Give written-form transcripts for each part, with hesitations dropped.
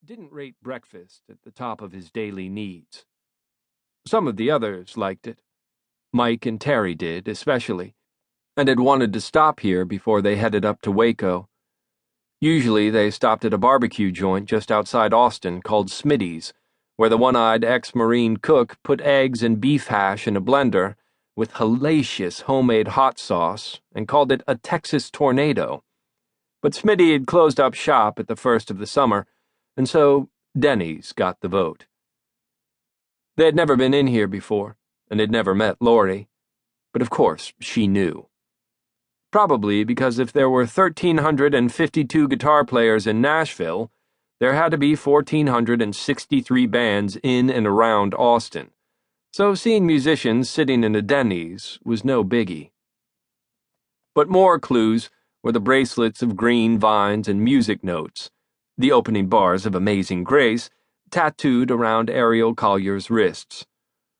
didn't rate breakfast at the top of his daily needs. Some of the others liked it. Mike and Terry did, especially, and had wanted to stop here before they headed up to Waco. Usually they stopped at a barbecue joint just outside Austin called Smitty's, where the one-eyed ex-Marine cook put eggs and beef hash in a blender with hellacious homemade hot sauce and called it a Texas tornado. But Smitty had closed up shop at the first of the summer, and so Denny's got the vote. They had never been in here before, and had never met Laurie, but of course she knew. Probably because if there were 1,352 guitar players in Nashville, there had to be 1,463 bands in and around Austin, so seeing musicians sitting in a Denny's was no biggie. But more clues were the bracelets of green vines and music notes, the opening bars of Amazing Grace, tattooed around Ariel Collier's wrists.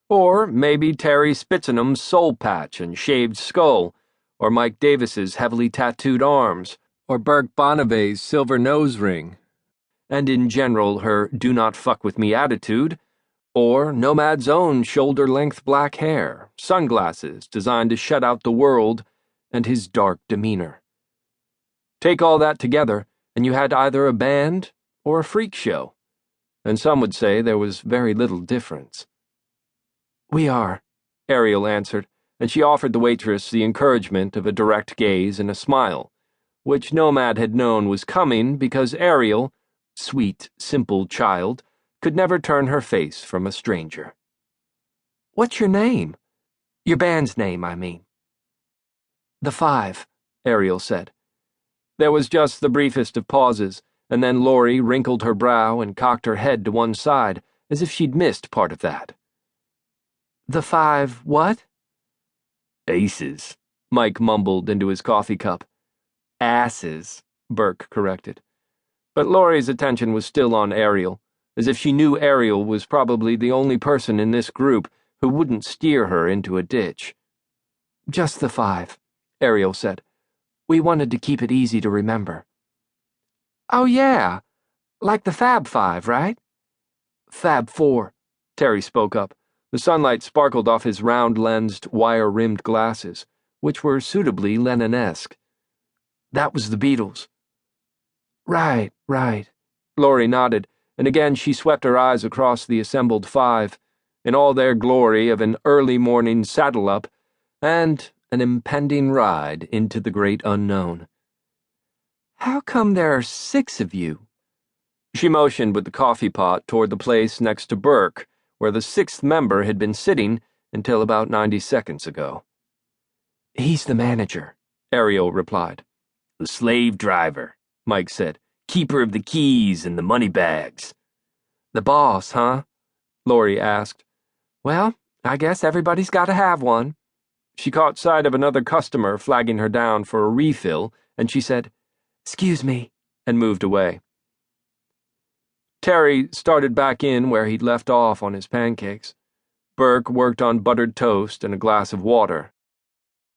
Or maybe Terry Spitzenham's soul patch and shaved skull, or Mike Davis's heavily tattooed arms, or Burke Bonnevay's silver nose ring, and in general her do not fuck with me attitude, or Nomad's own shoulder-length black hair, sunglasses designed to shut out the world, and his dark demeanor. Take all that together, and you had either a band or a freak show, and some would say there was very little difference. "We are," Ariel answered, and she offered the waitress the encouragement of a direct gaze and a smile, which Nomad had known was coming because Ariel, sweet, simple child, could never turn her face from a stranger. "What's your name? Your band's name, I mean." "The Five," Ariel said. There was just the briefest of pauses, and then Laurie wrinkled her brow and cocked her head to one side, as if she'd missed part of that. "The Five what?" "Aces," Mike mumbled into his coffee cup. "Asses," Burke corrected. But Laurie's attention was still on Ariel, as if she knew Ariel was probably the only person in this group who wouldn't steer her into a ditch. "Just the Five," Ariel said. "We wanted to keep it easy to remember." "Oh yeah, like the Fab Five, right?" "Fab Four," Terry spoke up. The sunlight sparkled off his round-lensed, wire-rimmed glasses, which were suitably Lennon-esque. "That was the Beatles." Right. Laurie nodded, and again she swept her eyes across the assembled five, in all their glory of an early morning saddle-up and an impending ride into the great unknown. "How come there are 6 of you?" She motioned with the coffee pot toward the place next to Burke, where the 6th member had been sitting until about 90 seconds ago. "He's the manager," Ariel replied. "The slave driver," Mike said. "Keeper of the keys and the money bags." "The boss, huh?" Laurie asked. "Well, I guess everybody's got to have one." She caught sight of another customer flagging her down for a refill, and she said, "Excuse me," and moved away. Terry started back in where he'd left off on his pancakes. Burke worked on buttered toast and a glass of water.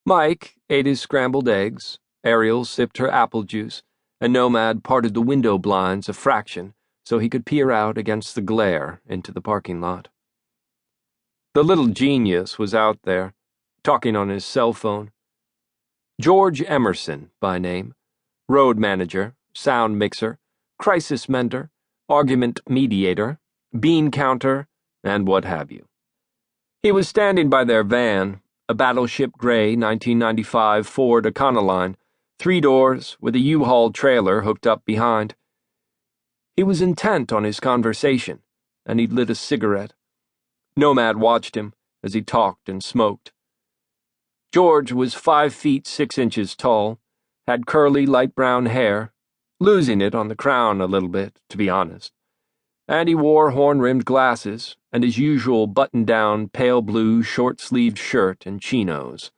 Mike ate his scrambled eggs, Ariel sipped her apple juice, and Nomad parted the window blinds a fraction so he could peer out against the glare into the parking lot. The little genius was out there, talking on his cell phone. George Emerson, by name, road manager, sound mixer, crisis mender, argument mediator, bean counter, and what have you. He was standing by their van, a battleship gray 1995 Ford Econoline, 3 doors with a U-Haul trailer hooked up behind. He was intent on his conversation, and he'd lit a cigarette. Nomad watched him as he talked and smoked. George was 5 feet 6 inches tall, had curly light brown hair, losing it on the crown a little bit, to be honest, and he wore horn-rimmed glasses and his usual button-down pale blue short-sleeved shirt and chinos.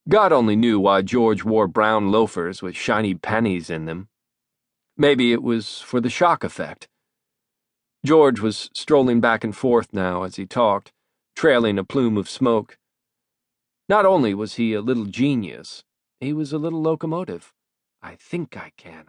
God only knew why George wore brown loafers with shiny pennies in them. Maybe it was for the shock effect. George was strolling back and forth now as he talked, trailing a plume of smoke. Not only was he a little genius, he was a little locomotive. I think I can.